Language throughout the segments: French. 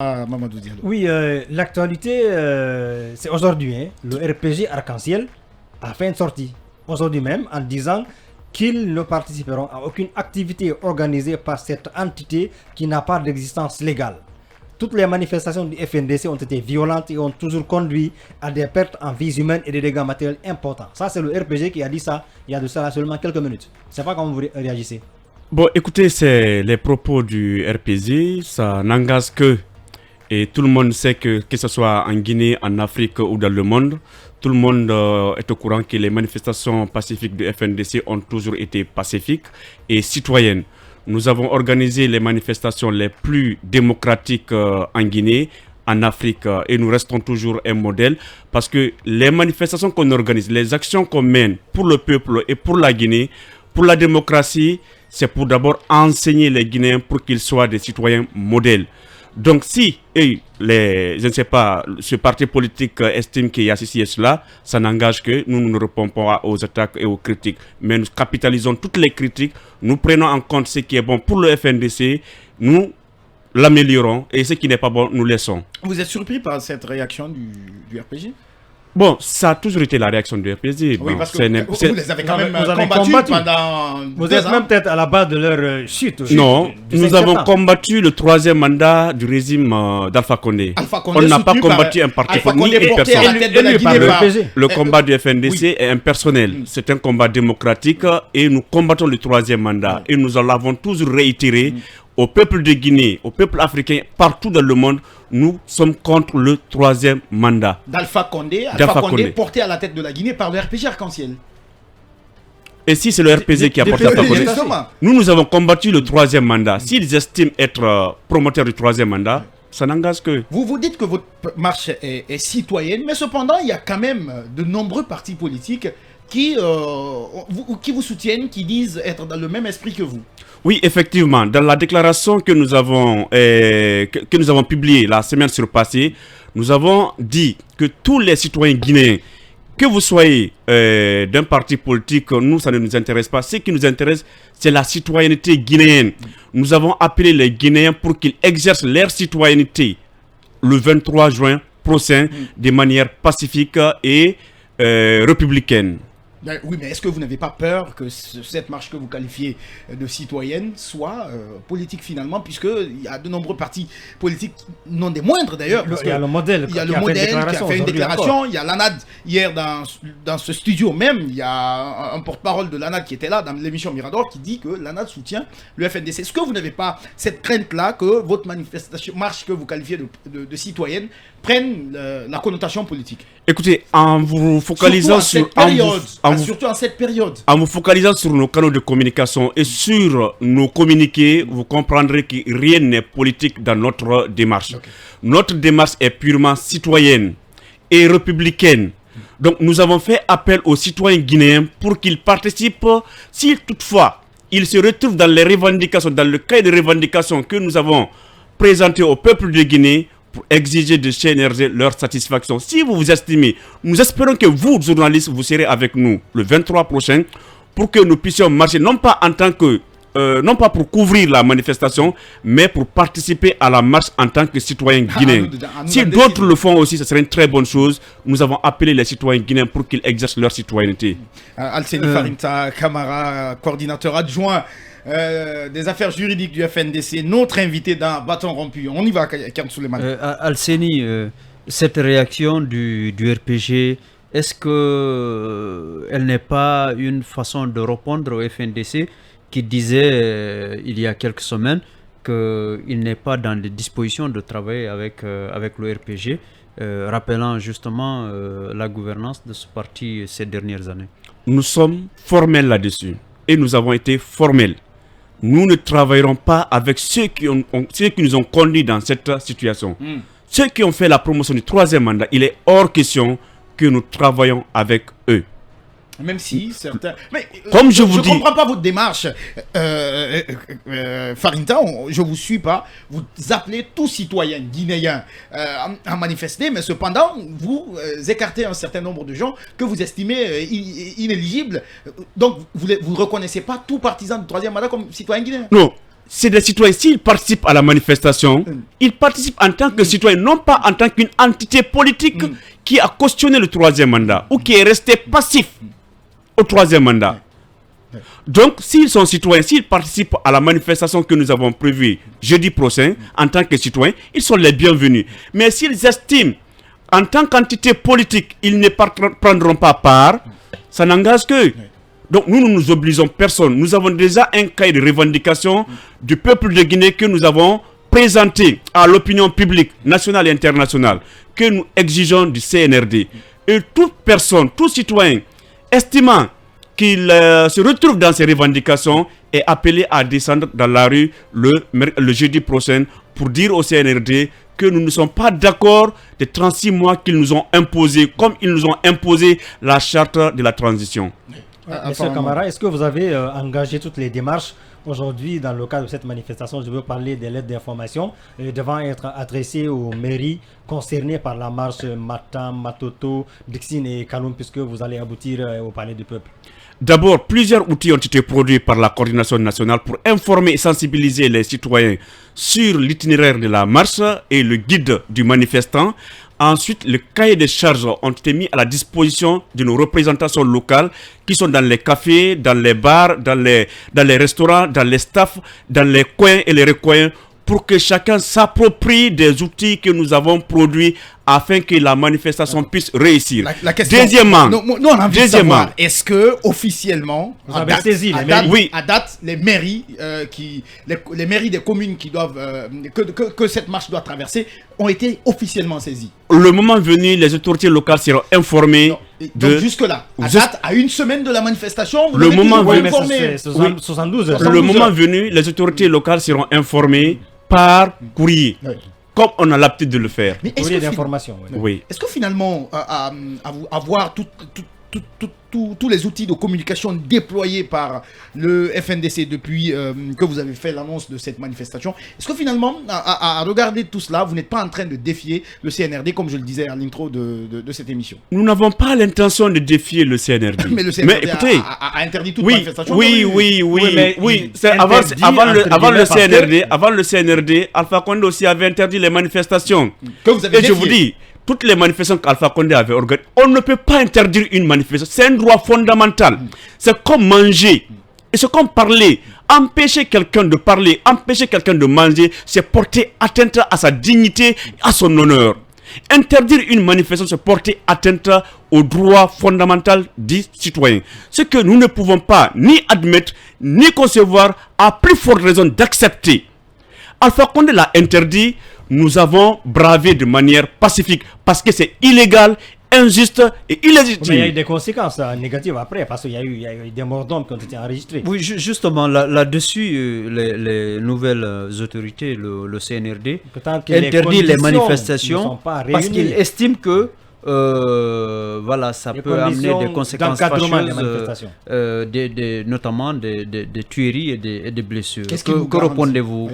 Mamadou Diallo. Oui, l'actualité, c'est aujourd'hui. Hein, le RPG Arc-en-Ciel a fait une sortie, aujourd'hui même, en disant qu'ils ne participeront à aucune activité organisée par cette entité qui n'a pas d'existence légale. Toutes les manifestations du FNDC ont été violentes et ont toujours conduit à des pertes en vies humaines et des dégâts matériels importants. Ça, c'est le RPG qui a dit ça il y a de ça seulement quelques minutes. Je ne sais pas comment vous réagissez. Bon, écoutez, c'est les propos du RPG, ça n'engage que, et tout le monde sait que ce soit en Guinée, en Afrique ou dans le monde, tout le monde est au courant que les manifestations pacifiques du FNDC ont toujours été pacifiques et citoyennes. Nous avons organisé les manifestations les plus démocratiques en Guinée, en Afrique, et nous restons toujours un modèle parce que les manifestations qu'on organise, les actions qu'on mène pour le peuple et pour la Guinée, pour la démocratie, c'est pour d'abord enseigner les Guinéens pour qu'ils soient des citoyens modèles. Donc si je ne sais pas, ce parti politique estime qu'il y a ceci et cela, ça n'engage que nous ne répondons pas aux attaques et aux critiques. Mais nous capitalisons toutes les critiques, nous prenons en compte ce qui est bon pour le FNDC, nous l'améliorons et ce qui n'est pas bon, nous laissons. Vous êtes surpris par cette réaction du RPG? Bon, ça a toujours été la réaction du RPG. Oui, bon, parce que vous les avez quand même combattu pendant vous 2 êtes ans. même peut-être à la base de leur chute. Non, nous avons combattu le 3e mandat du régime d'Alpha Condé. On n'a pas combattu un parti politique et personne. Le combat du FNDC est impersonnel. C'est un combat démocratique et nous combattons le 3e mandat. Et nous l'avons toujours réitéré au peuple de Guinée, au peuple africain, partout dans le monde. Nous sommes contre le 3e mandat. D'Alpha Condé, porté à la tête de la Guinée par le RPG Arc-en-Ciel. Et si c'est le RPG qui a porté Alpha Condé, nous avons combattu le 3e mandat. S'ils estiment être promoteurs du 3e mandat, ça n'engage que... Vous dites que votre marche est citoyenne, mais cependant, il y a quand même de nombreux partis politiques qui vous soutiennent, qui disent être dans le même esprit que vous. Oui, effectivement, dans la déclaration que nous avons publiée la semaine surpassée, nous avons dit que tous les citoyens guinéens, que vous soyez d'un parti politique, nous, ça ne nous intéresse pas. Ce qui nous intéresse, c'est la citoyenneté guinéenne. Nous avons appelé les Guinéens pour qu'ils exercent leur citoyenneté le 23 juin prochain de manière pacifique et républicaine. Oui, mais est-ce que vous n'avez pas peur que cette marche que vous qualifiez de citoyenne soit politique finalement, puisqu'il y a de nombreux partis politiques, non des moindres d'ailleurs. Il y a le modèle qui a fait une déclaration, il y a l'ANAD hier dans ce studio même, il y a un porte-parole de l'ANAD qui était là dans l'émission Mirador qui dit que l'ANAD soutient le FNDC. Est-ce que vous n'avez pas cette crainte-là que votre marche que vous qualifiez de citoyenne prenne la connotation politique? Écoutez, en vous focalisant surtout en cette période. En vous focalisant sur nos canaux de communication et sur nos communiqués, vous comprendrez que rien n'est politique dans notre démarche. Okay. Notre démarche est purement citoyenne et républicaine. Donc nous avons fait appel aux citoyens guinéens pour qu'ils participent, si toutefois ils se retrouvent dans les revendications, dans le cahier de revendications que nous avons présenté au peuple de Guinée, pour exiger de CNRD leur satisfaction. Si vous vous estimez, nous espérons que vous, journalistes, vous serez avec nous le 23 prochain pour que nous puissions marcher, non pas en tant que, non pas pour couvrir la manifestation, mais pour participer à la marche en tant que citoyens guinéens. Si d'autres le font aussi, ce serait une très bonne chose. Nous avons appelé les citoyens guinéens pour qu'ils exercent leur citoyenneté. Alseni Farinta Camara, coordinateur adjoint des affaires juridiques du FNDC, notre invité dans Bâton rompu. On y va, Kern Souleymane. Alseni, cette réaction du RPG, est-ce qu'elle n'est pas une façon de répondre au FNDC qui disait il y a quelques semaines qu'il n'est pas dans les dispositions de travailler avec le RPG, rappelant justement la gouvernance de ce parti ces dernières années? Nous sommes formels là-dessus et nous avons été formels. Nous ne travaillerons pas avec ceux qui nous ont conduits dans cette situation. Ceux qui ont fait la promotion du 3e mandat, il est hors question que nous travaillons avec eux. Même si certains... Mais comme je vous dis... Je ne comprends pas votre démarche. Farinta, je ne vous suis pas. Vous appelez tous citoyens guinéens à manifester, mais cependant, vous écartez un certain nombre de gens que vous estimez inéligibles. Donc, vous ne reconnaissez pas tout partisan du 3e mandat comme citoyen guinéen? Non. c'est des citoyens. S'ils participent à la manifestation, ils participent en tant que citoyens, non pas en tant qu'une entité politique qui a cautionné le 3e mandat ou qui est resté passif au 3e mandat. Donc, s'ils sont citoyens, s'ils participent à la manifestation que nous avons prévue jeudi prochain, en tant que citoyens, ils sont les bienvenus. Mais s'ils estiment, en tant qu'entité politique, ils ne prendront pas part, ça n'engage qu'eux. Donc, nous ne nous obligeons personne. Nous avons déjà un cahier de revendication du peuple de Guinée que nous avons présenté à l'opinion publique nationale et internationale, que nous exigeons du CNRD. Et toute personne, tout citoyen, estimant qu'il se retrouve dans ces revendications, est appelé à descendre dans la rue le jeudi prochain pour dire au CNRD que nous ne sommes pas d'accord des 36 mois qu'ils nous ont imposés, comme ils nous ont imposé la charte de la transition. Monsieur Camara, est-ce que vous avez engagé toutes les démarches aujourd'hui dans le cadre de cette manifestation? Je veux parler des lettres d'information devant être adressées aux mairies concernées par la marche Matam, Matoto, Dixine et Kaloum, puisque vous allez aboutir au palais du peuple. D'abord, plusieurs outils ont été produits par la coordination nationale pour informer et sensibiliser les citoyens sur l'itinéraire de la marche et le guide du manifestant. Ensuite, le cahier de charges ont été mis à la disposition de nos représentations locales qui sont dans les cafés, dans les bars, dans les restaurants, dans les staffs, dans les coins et les recoins, pour que chacun s'approprie des outils que nous avons produits afin que la manifestation puisse réussir. La question, deuxièmement, nous on a envie de savoir, est-ce que officiellement, vous avez saisi les mairies? Oui. À date, les mairies les mairies des communes qui doivent que cette marche doit traverser ont été officiellement saisies? Le moment venu, les autorités locales seront informées. Donc jusque-là, à date, à une semaine de la manifestation, vous le moment venu, 72 heures. Le moment venu, les autorités locales seront informées par courrier. Oui. Comme on a l'habitude de le faire. Mais courrier d'information. Oui. Est-ce que finalement, avoir tous les outils de communication déployés par le FNDC depuis que vous avez fait l'annonce de cette manifestation, est-ce que finalement, à regarder tout cela, vous n'êtes pas en train de défier le CNRD, comme je le disais à l'intro de cette émission? Nous n'avons pas l'intention de défier le CNRD. Mais le CNRD écoutez, a interdit toute manifestation. Oui. Avant le CNRD, Alpha Condé aussi avait interdit les manifestations. Que vous avez défié. Je vous dis, toutes les manifestations qu'Alpha Condé avait organisées, on ne peut pas interdire une manifestation. C'est un droit fondamental. C'est comme manger. Et c'est comme parler. Empêcher quelqu'un de parler, empêcher quelqu'un de manger, c'est porter atteinte à sa dignité, à son honneur. Interdire une manifestation, c'est porter atteinte au droit fondamental du citoyen. Ce que nous ne pouvons pas ni admettre, ni concevoir, à plus forte raison d'accepter. Alpha Condé l'a interdit. Nous avons bravé de manière pacifique parce que c'est illégal, injuste et illégitime. Mais il y a eu des conséquences négatives après parce qu'il y a eu des morts d'hommes qui ont été enregistrés. Oui, justement, là-dessus, les nouvelles autorités, le CNRD, interdit les manifestations parce qu'ils estiment que voilà, ça peut amener des conséquences fâcheuses, notamment des tueries et des blessures. Que répondez-vous?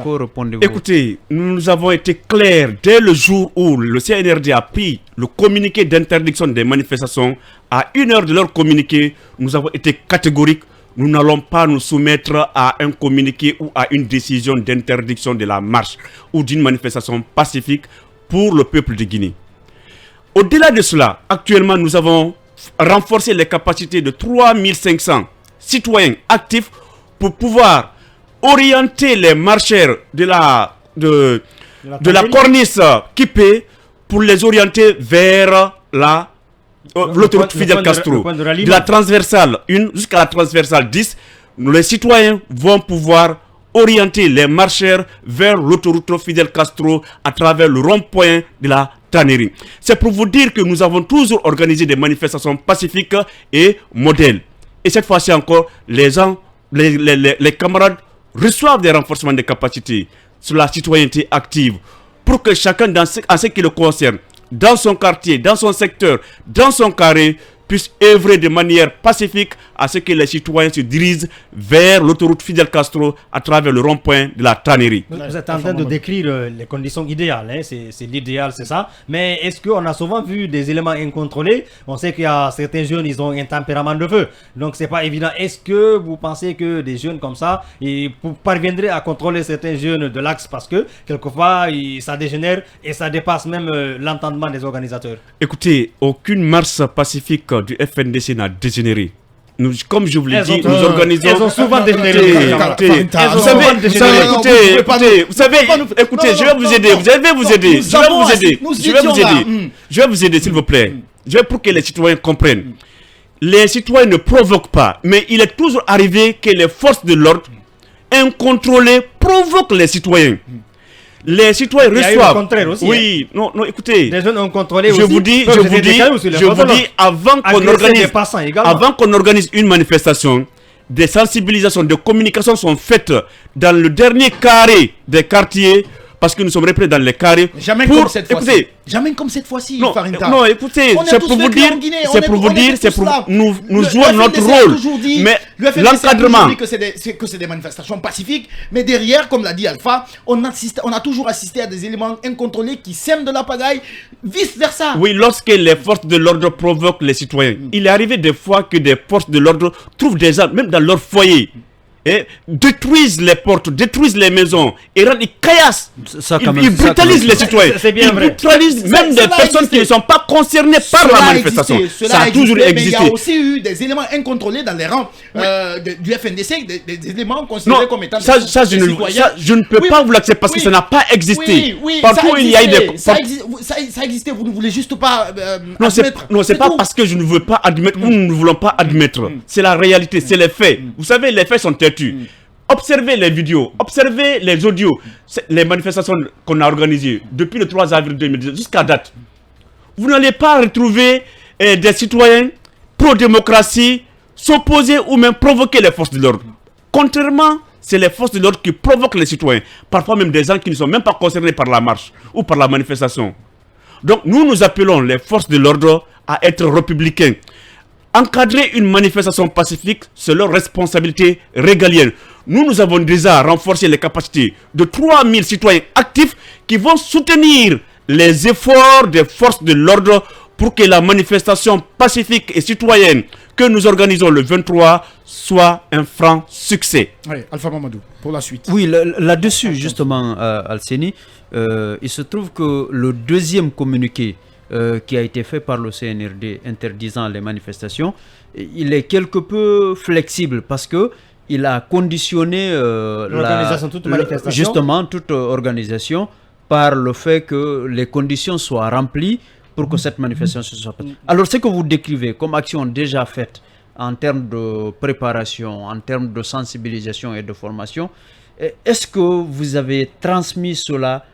Écoutez, nous avons été clairs dès le jour où le CNRD a pris le communiqué d'interdiction des manifestations. À 1 heure de leur communiqué, nous avons été catégoriques. Nous n'allons pas nous soumettre à un communiqué ou à une décision d'interdiction de la marche ou d'une manifestation pacifique pour le peuple de Guinée. Au-delà de cela, actuellement, nous avons renforcé les capacités de 3500 citoyens actifs pour pouvoir orienter les marcheurs de la corniche Kipé pour les orienter vers l'autoroute Fidel Castro. De la transversale 1 jusqu'à la transversale 10, les citoyens vont pouvoir orienter les marcheurs vers l'autoroute Fidel Castro à travers le rond-point de la tannerie. C'est pour vous dire que nous avons toujours organisé des manifestations pacifiques et modèles. Et cette fois-ci encore, les camarades reçoivent des renforcements de capacités sur la citoyenneté active pour que chacun, en ce qui le concerne, dans son quartier, dans son secteur, dans son carré, puisse œuvrer de manière pacifique à ce que les citoyens se dirigent vers l'autoroute Fidel Castro à travers le rond-point de la tannerie. Vous êtes en train de décrire les conditions idéales, hein? C'est l'idéal, c'est ça. Mais est-ce qu'on a souvent vu des éléments incontrôlés? On sait qu'il y a certains jeunes, ils ont un tempérament de feu. Donc c'est pas évident. Est-ce que vous pensez que des jeunes comme ça, ils parviendraient à contrôler certains jeunes de l'axe parce que quelquefois ça dégénère et ça dépasse même l'entendement des organisateurs? Écoutez, aucune marche pacifique du FNDC n'a dégénéré. Nous, comme je vous l'ai dit, nous organisons. Elles ont souvent dégénéré. Écoutez, je vais vous aider. Je vais vous aider, s'il vous plaît. Pour que les citoyens comprennent. Les citoyens ne provoquent pas, mais il est toujours arrivé que les forces de l'ordre incontrôlées provoquent les citoyens. Les citoyens reçoivent. Il y a eu le contraire aussi. Oui, non, écoutez. Les jeunes ont contrôlé je aussi. vous dis, avant qu'on organise une manifestation, des sensibilisations, des communications sont faites dans le dernier carré des quartiers. Parce que nous sommes repris dans les carrés. Jamais comme cette fois-ci. Jamais comme cette fois-ci, Farinta. Non, écoutez, c'est pour vous dire, nous jouons notre rôle. Mais l'encadrement. Que c'est des manifestations pacifiques, mais derrière, comme l'a dit Alpha, on a toujours assisté à des éléments incontrôlés qui sèment de la pagaille, vice versa. Oui, lorsque les forces de l'ordre provoquent les citoyens, il est arrivé des fois que des forces de l'ordre trouvent des armes, même dans leur foyer. Et détruisent les portes, détruisent les maisons et rendent, ils caillassent. Ils brutalisent les citoyens. Ils brutalisent même des personnes qui ne sont pas concernées par la manifestation. Ça a toujours existé. Mais il y a aussi eu des éléments incontrôlés dans les rangs du FNDC, des éléments considérés comme étant je ne peux pas vous l'accepter parce que ça n'a pas existé. Partout il y a eu des... Ça existait, vous ne voulez juste pas admettre. Non, c'est pas parce que je ne veux pas admettre ou nous ne voulons pas admettre. C'est la réalité, c'est les faits. Vous savez, les faits sont têtus. Observez les vidéos, observez les audios, les manifestations qu'on a organisées depuis le 3 avril 2010 jusqu'à date. Vous n'allez pas retrouver des citoyens pro-démocratie s'opposer ou même provoquer les forces de l'ordre. Contrairement, c'est les forces de l'ordre qui provoquent les citoyens. Parfois même des gens qui ne sont même pas concernés par la marche ou par la manifestation. Donc nous appelons les forces de l'ordre à être républicains. Encadrer une manifestation pacifique, c'est leur responsabilité régalienne. Nous avons déjà renforcé les capacités de 3000 citoyens actifs qui vont soutenir les efforts des forces de l'ordre pour que la manifestation pacifique et citoyenne que nous organisons le 23 soit un franc succès. Allez, Alpha Mamadou, pour la suite. Oui, là-dessus, justement, Alseni, il se trouve que le deuxième communiqué qui a été fait par le CNRD interdisant les manifestations, il est quelque peu flexible parce que il a conditionné toute organisation par le fait que les conditions soient remplies pour que cette manifestation soit faite. Alors ce que vous décrivez comme action déjà faite en termes de préparation, en termes de sensibilisation et de formation, est-ce que vous avez transmis cela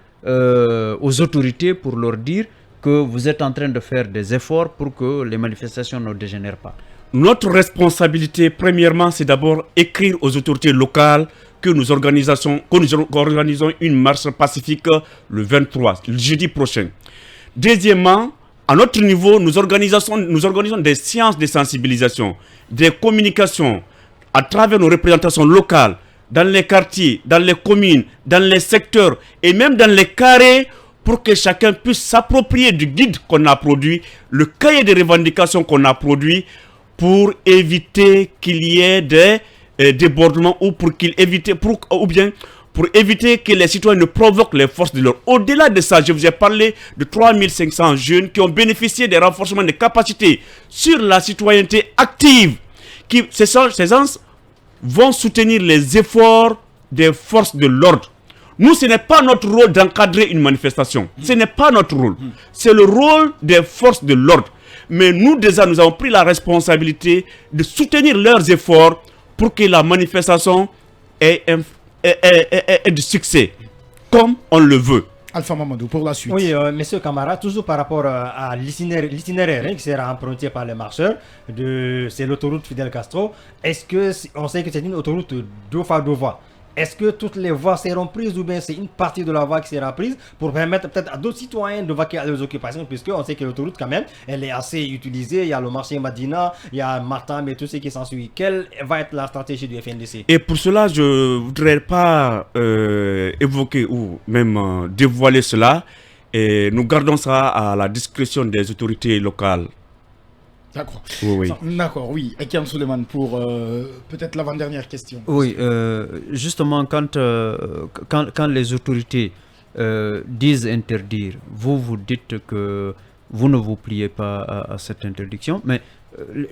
aux autorités pour leur dire que vous êtes en train de faire des efforts pour que les manifestations ne dégénèrent pas? Notre responsabilité, premièrement, c'est d'abord écrire aux autorités locales que nous organisons une marche pacifique le 23, le jeudi prochain. Deuxièmement, à notre niveau, nous organisons des séances de sensibilisation, des communications à travers nos représentations locales, dans les quartiers, dans les communes, dans les secteurs et même dans les carrés, pour que chacun puisse s'approprier du guide qu'on a produit, le cahier de revendications qu'on a produit, pour éviter qu'il y ait des débordements ou pour éviter que les citoyens ne provoquent les forces de l'ordre. Au-delà de ça, je vous ai parlé de 3500 jeunes qui ont bénéficié des renforcements de capacités sur la citoyenneté active. Ces gens vont soutenir les efforts des forces de l'ordre. Nous, ce n'est pas notre rôle d'encadrer une manifestation. Ce n'est pas notre rôle. C'est le rôle des forces de l'ordre. Mais nous, déjà, nous avons pris la responsabilité de soutenir leurs efforts pour que la manifestation ait du succès, comme on le veut. Alpha Mamadou, pour la suite. Oui, monsieur Camara, toujours par rapport à l'itinéraire qui sera emprunté par les marcheurs, c'est l'autoroute Fidel Castro. Est-ce que, on sait que c'est une autoroute deux fois deux voies. est-ce que toutes les voies seront prises ou bien c'est une partie de la voie qui sera prise pour permettre peut-être à d'autres citoyens de vaquer à leurs occupations, puisqu'on sait que l'autoroute quand même, elle est assez utilisée, il y a le marché Madina, il y a Matam et tout ce qui s'ensuit. Quelle va être la stratégie du FNDC? Et pour cela, je ne voudrais pas évoquer ou même dévoiler cela. Et nous gardons ça à la discrétion des autorités locales. D'accord. Oui. D'accord, oui. Ekiam Suleiman pour peut-être l'avant-dernière question. Oui, justement, quand les autorités disent interdire, vous dites que vous ne vous pliez pas à cette interdiction, mais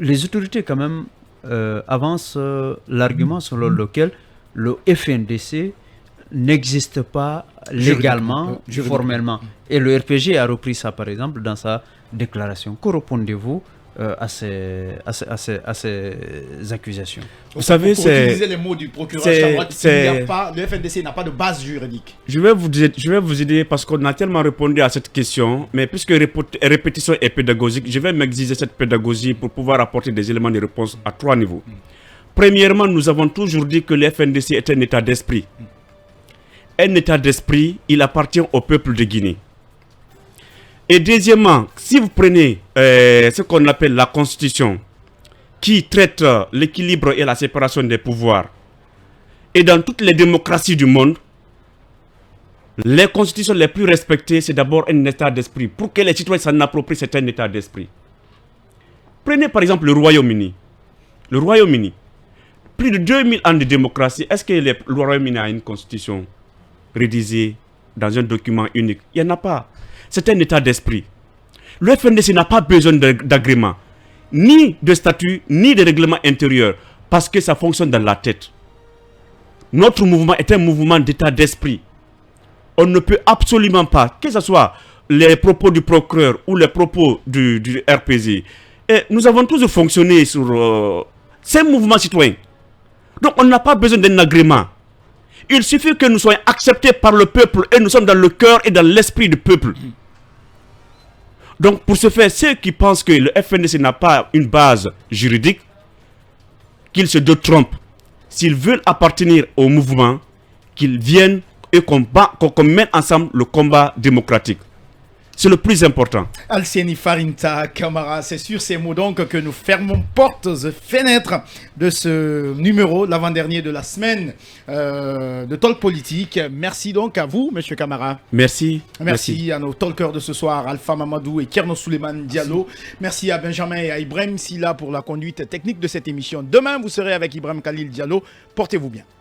les autorités quand même avancent l'argument selon lequel le FNDC n'existe pas légalement, formellement. Et le RPG a repris ça, par exemple, dans sa déclaration. Que répondez-vous à ces accusations? Vous savez, pour utiliser les mots du procureur Chamrat, le FNDC n'a pas de base juridique. Je vais vous aider parce qu'on a tellement répondu à cette question, mais puisque répétition est pédagogique, je vais m'exiger cette pédagogie pour pouvoir apporter des éléments de réponse à 3 niveaux. Premièrement, nous avons toujours dit que le FNDC est un état d'esprit. Un état d'esprit, il appartient au peuple de Guinée. Et deuxièmement, si vous prenez ce qu'on appelle la Constitution, qui traite l'équilibre et la séparation des pouvoirs, et dans toutes les démocraties du monde, les constitutions les plus respectées, c'est d'abord un état d'esprit. Pour que les citoyens s'en approprient, c'est un état d'esprit. Prenez par exemple le Royaume-Uni. Le Royaume-Uni, plus de 2000 ans de démocratie, est-ce que le Royaume-Uni a une constitution rédigée dans un document unique? Il n'y en a pas. C'est un état d'esprit. Le FNDC n'a pas besoin d'agrément, ni de statut, ni de règlement intérieur, parce que ça fonctionne dans la tête. Notre mouvement est un mouvement d'état d'esprit. On ne peut absolument pas, que ce soit les propos du procureur ou les propos du RPZ, et nous avons tous fonctionné sur ces mouvements citoyens. Donc on n'a pas besoin d'un agrément. Il suffit que nous soyons acceptés par le peuple et nous sommes dans le cœur et dans l'esprit du peuple. Donc pour ce faire, ceux qui pensent que le FNDC n'a pas une base juridique, qu'ils se détrompent. S'ils veulent appartenir au mouvement, qu'ils viennent et qu'on mène ensemble le combat démocratique. C'est le plus important. Alcieni Farinta Camara, c'est sur ces mots donc que nous fermons portes et fenêtres de ce numéro, l'avant-dernier de la semaine de Talk Politique. Merci donc à vous, Monsieur Camara. Merci. Merci à nos talkers de ce soir, Alpha Mamadou et Kerno Suleiman Diallo. Merci à Benjamin et à Ibrahim Silla pour la conduite technique de cette émission. Demain, vous serez avec Ibrahim Khalil Diallo. Portez-vous bien.